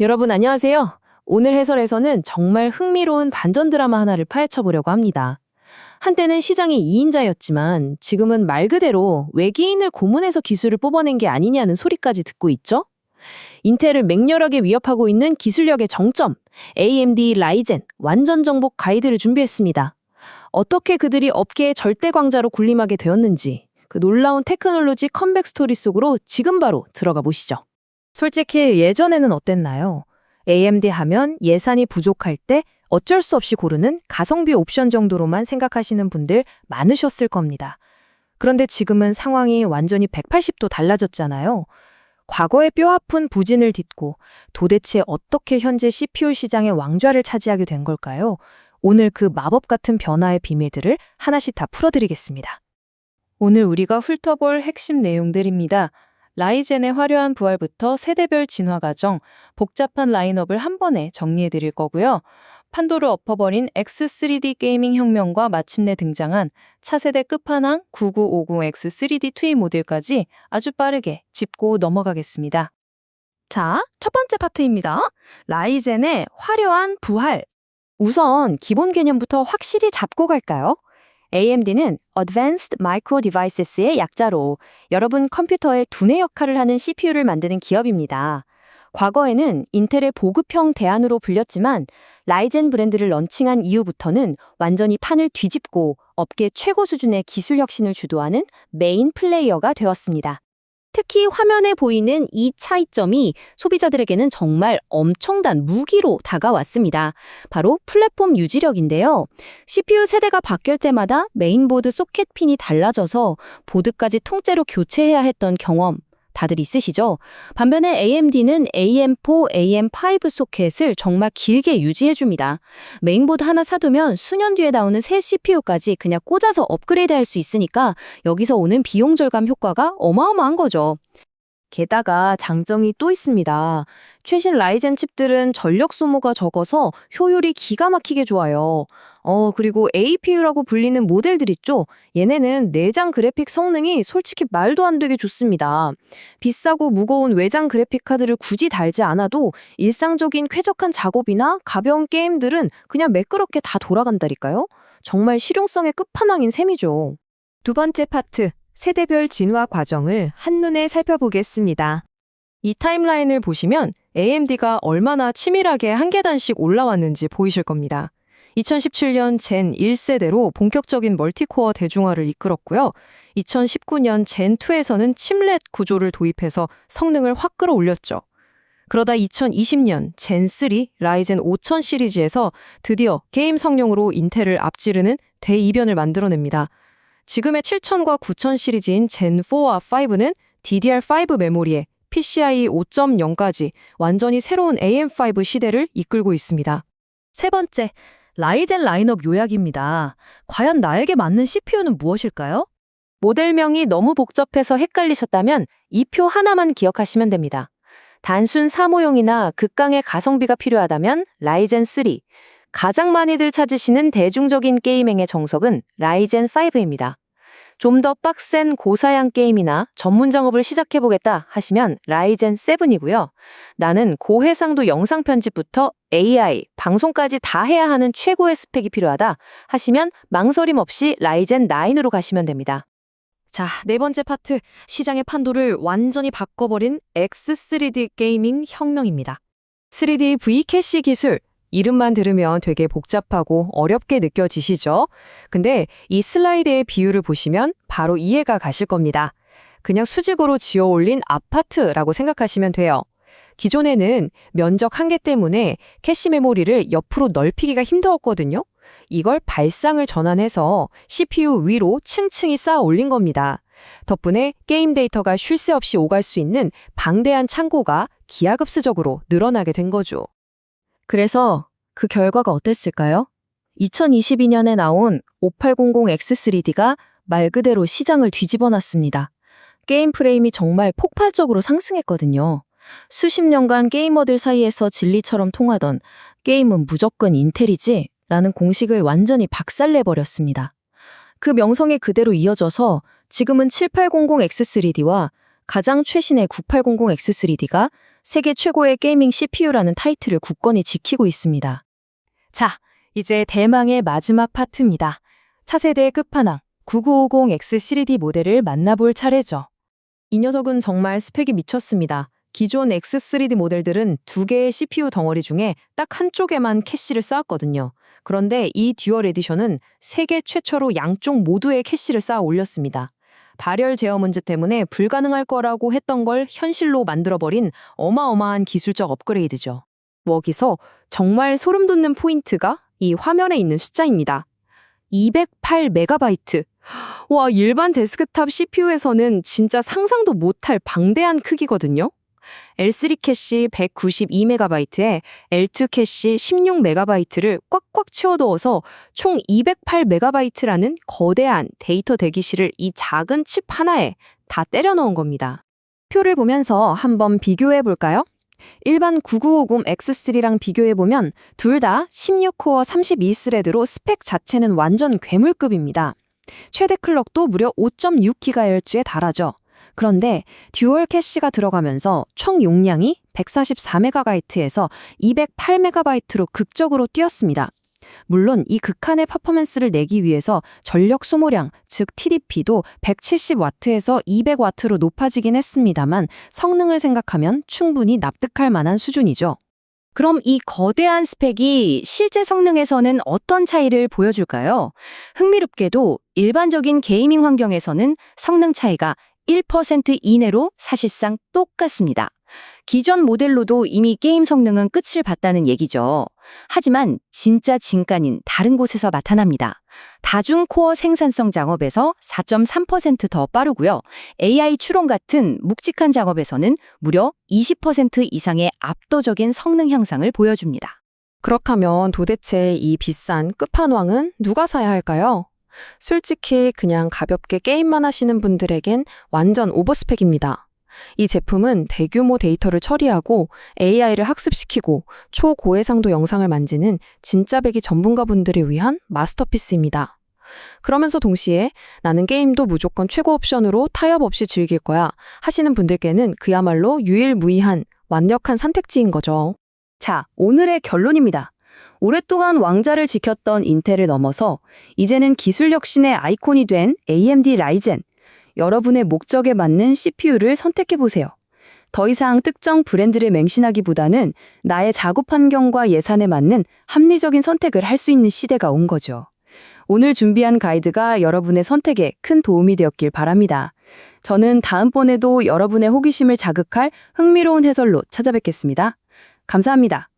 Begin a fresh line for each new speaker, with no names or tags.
여러분 안녕하세요. 오늘 해설에서는 정말 흥미로운 반전 드라마 하나를 파헤쳐 보려고 합니다. 한때는 시장의 2인자였지만 지금은 말 그대로 외계인을 고문해서 기술을 뽑아낸 게 아니냐는 소리까지 듣고 있죠? 인텔을 맹렬하게 위협하고 있는 기술력의 정점, AMD 라이젠 완전 정복 가이드를 준비했습니다. 어떻게 그들이 업계의 절대 광자로 군림하게 되었는지 그 놀라운 테크놀로지 컴백 스토리 속으로 지금 바로 들어가 보시죠. 솔직히 예전에는 어땠나요? AMD 하면 예산이 부족할 때 어쩔 수 없이 고르는 가성비 옵션 정도로만 생각하시는 분들 많으셨을 겁니다. 그런데 지금은 상황이 완전히 180도 달라졌잖아요. 과거의 뼈아픈 부진을 딛고 도대체 어떻게 현재 CPU 시장의 왕좌를 차지하게 된 걸까요? 오늘 그 마법 같은 변화의 비밀들을 하나씩 다 풀어드리겠습니다. 오늘 우리가 훑어볼 핵심 내용들입니다. 라이젠의 화려한 부활부터 세대별 진화 과정, 복잡한 라인업을 한 번에 정리해드릴 거고요. 판도를 엎어버린 X3D 게이밍 혁명과 마침내 등장한 차세대 끝판왕 9950X 3D 트윈 모델까지 아주 빠르게 짚고 넘어가겠습니다. 자, 첫 번째 파트입니다. 라이젠의 화려한 부활. 우선 기본 개념부터 확실히 잡고 갈까요? AMD는 Advanced Micro Devices의 약자로 여러분 컴퓨터의 두뇌 역할을 하는 CPU를 만드는 기업입니다. 과거에는 인텔의 보급형 대안으로 불렸지만 라이젠 브랜드를 런칭한 이후부터는 완전히 판을 뒤집고 업계 최고 수준의 기술 혁신을 주도하는 메인 플레이어가 되었습니다. 특히 화면에 보이는 이 차이점이 소비자들에게는 정말 엄청난 무기로 다가왔습니다. 바로 플랫폼 유지력인데요. CPU 세대가 바뀔 때마다 메인보드 소켓 핀이 달라져서 보드까지 통째로 교체해야 했던 경험 다들 있으시죠? 반면에 AMD는 AM4, AM5 소켓을 정말 길게 유지해줍니다. 메인보드 하나 사두면 수년 뒤에 나오는 새 CPU까지 그냥 꽂아서 업그레이드할 수 있으니까 여기서 오는 비용 절감 효과가 어마어마한 거죠. 게다가 장점이 또 있습니다. 최신 라이젠 칩들은 전력 소모가 적어서 효율이 기가 막히게 좋아요. 그리고 APU라고 불리는 모델들 있죠? 얘네는 내장 그래픽 성능이 솔직히 말도 안 되게 좋습니다. 비싸고 무거운 외장 그래픽 카드를 굳이 달지 않아도 일상적인 쾌적한 작업이나 가벼운 게임들은 그냥 매끄럽게 다 돌아간다니까요? 정말 실용성의 끝판왕인 셈이죠. 두 번째 파트. 세대별 진화 과정을 한눈에 살펴보겠습니다. 이 타임라인을 보시면 AMD가 얼마나 치밀하게 한 계단씩 올라왔는지 보이실 겁니다. 2017년 젠 1세대로 본격적인 멀티코어 대중화를 이끌었고요. 2019년 젠 2에서는 칩렛 구조를 도입해서 성능을 확 끌어올렸죠. 그러다 2020년 젠 3 라이젠 5000 시리즈에서 드디어 게임 성능으로 인텔을 앞지르는 대이변을 만들어냅니다. 지금의 7000과 9000 시리즈인 젠4와 5는 DDR5 메모리에 PCIe 5.0까지 완전히 새로운 AM5 시대를 이끌고 있습니다. 세 번째, 라이젠 라인업 요약입니다. 과연 나에게 맞는 CPU는 무엇일까요? 모델명이 너무 복잡해서 헷갈리셨다면 이 표 하나만 기억하시면 됩니다. 단순 사모용이나 극강의 가성비가 필요하다면 라이젠 3, 가장 많이들 찾으시는 대중적인 게이밍의 정석은 라이젠 5입니다. 좀 더 빡센 고사양 게임이나 전문 작업을 시작해보겠다 하시면 라이젠 7이고요. 나는 고해상도 영상 편집부터 AI, 방송까지 다 해야 하는 최고의 스펙이 필요하다 하시면 망설임 없이 라이젠 9으로 가시면 됩니다. 자, 네 번째 파트, 시장의 판도를 완전히 바꿔버린 X3D 게이밍 혁명입니다. 3D V캐시 기술, 이름만 들으면 되게 복잡하고 어렵게 느껴지시죠? 근데 이 슬라이드의 비율을 보시면 바로 이해가 가실 겁니다. 그냥 수직으로 지어 올린 아파트라고 생각하시면 돼요. 기존에는 면적 한계 때문에 캐시 메모리를 옆으로 넓히기가 힘들었거든요. 이걸 발상을 전환해서 CPU 위로 층층이 쌓아 올린 겁니다. 덕분에 게임 데이터가 쉴 새 없이 오갈 수 있는 방대한 창고가 기하급수적으로 늘어나게 된 거죠. 그래서 그 결과가 어땠을까요? 2022년에 나온 5800X3D가 말 그대로 시장을 뒤집어 놨습니다. 게임 프레임이 정말 폭발적으로 상승했거든요. 수십 년간 게이머들 사이에서 진리처럼 통하던 게임은 무조건 인텔이지 라는 공식을 완전히 박살내버렸습니다. 그 명성이 그대로 이어져서 지금은 7800X3D와 가장 최신의 9800X3D가 세계 최고의 게이밍 CPU라는 타이틀을 굳건히 지키고 있습니다. 자, 이제 대망의 마지막 파트입니다. 차세대의 끝판왕 9950X3D 모델을 만나볼 차례죠. 이 녀석은 정말 스펙이 미쳤습니다. 기존 X3D 모델들은 두 개의 CPU 덩어리 중에 딱 한쪽에만 캐시를 쌓았거든요. 그런데 이 듀얼 에디션은 세계 최초로 양쪽 모두에 캐시를 쌓아 올렸습니다. 발열 제어 문제 때문에 불가능할 거라고 했던 걸 현실로 만들어버린 어마어마한 기술적 업그레이드죠. 여기서 정말 소름 돋는 포인트가 이 화면에 있는 숫자입니다. 208MB. 와, 일반 데스크탑 CPU에서는 진짜 상상도 못할 방대한 크기거든요. L3 캐시 192MB에 L2 캐시 16MB를 꽉꽉 채워 넣어서 총 208MB라는 거대한 데이터 대기실을 이 작은 칩 하나에 다 때려 넣은 겁니다. 표를 보면서 한번 비교해 볼까요? 일반 9950X3랑 비교해보면 둘 다 16코어 32스레드로 스펙 자체는 완전 괴물급입니다. 최대 클럭도 무려 5.6GHz에 달하죠. 그런데 듀얼 캐시가 들어가면서 총 용량이 144MHz에서 208MB로 극적으로 뛰었습니다. 물론 이 극한의 퍼포먼스를 내기 위해서 전력 소모량, 즉 TDP도 170W에서 200W로 높아지긴 했습니다만 성능을 생각하면 충분히 납득할 만한 수준이죠. 그럼 이 거대한 스펙이 실제 성능에서는 어떤 차이를 보여줄까요? 흥미롭게도 일반적인 게이밍 환경에서는 성능 차이가 1% 이내로 사실상 똑같습니다. 기존 모델로도 이미 게임 성능은 끝을 봤다는 얘기죠. 하지만 진짜 진가는 다른 곳에서 나타납니다. 다중코어 생산성 작업에서 4.3% 더 빠르고요. AI 추론 같은 묵직한 작업에서는 무려 20% 이상의 압도적인 성능 향상을 보여줍니다. 그렇다면 도대체 이 비싼 끝판왕은 누가 사야 할까요? 솔직히 그냥 가볍게 게임만 하시는 분들에겐 완전 오버스펙입니다. 이 제품은 대규모 데이터를 처리하고 AI를 학습시키고 초고해상도 영상을 만지는 진짜 배기 전문가분들을 위한 마스터피스입니다. 그러면서 동시에 나는 게임도 무조건 최고 옵션으로 타협 없이 즐길 거야 하시는 분들께는 그야말로 유일무이한 완벽한 선택지인 거죠. 자, 오늘의 결론입니다. 오랫동안 왕자를 지켰던 인텔을 넘어서 이제는 기술 혁신의 아이콘이 된 AMD 라이젠. 여러분의 목적에 맞는 CPU를 선택해보세요. 더 이상 특정 브랜드를 맹신하기보다는 나의 작업 환경과 예산에 맞는 합리적인 선택을 할 수 있는 시대가 온 거죠. 오늘 준비한 가이드가 여러분의 선택에 큰 도움이 되었길 바랍니다. 저는 다음번에도 여러분의 호기심을 자극할 흥미로운 해설로 찾아뵙겠습니다. 감사합니다.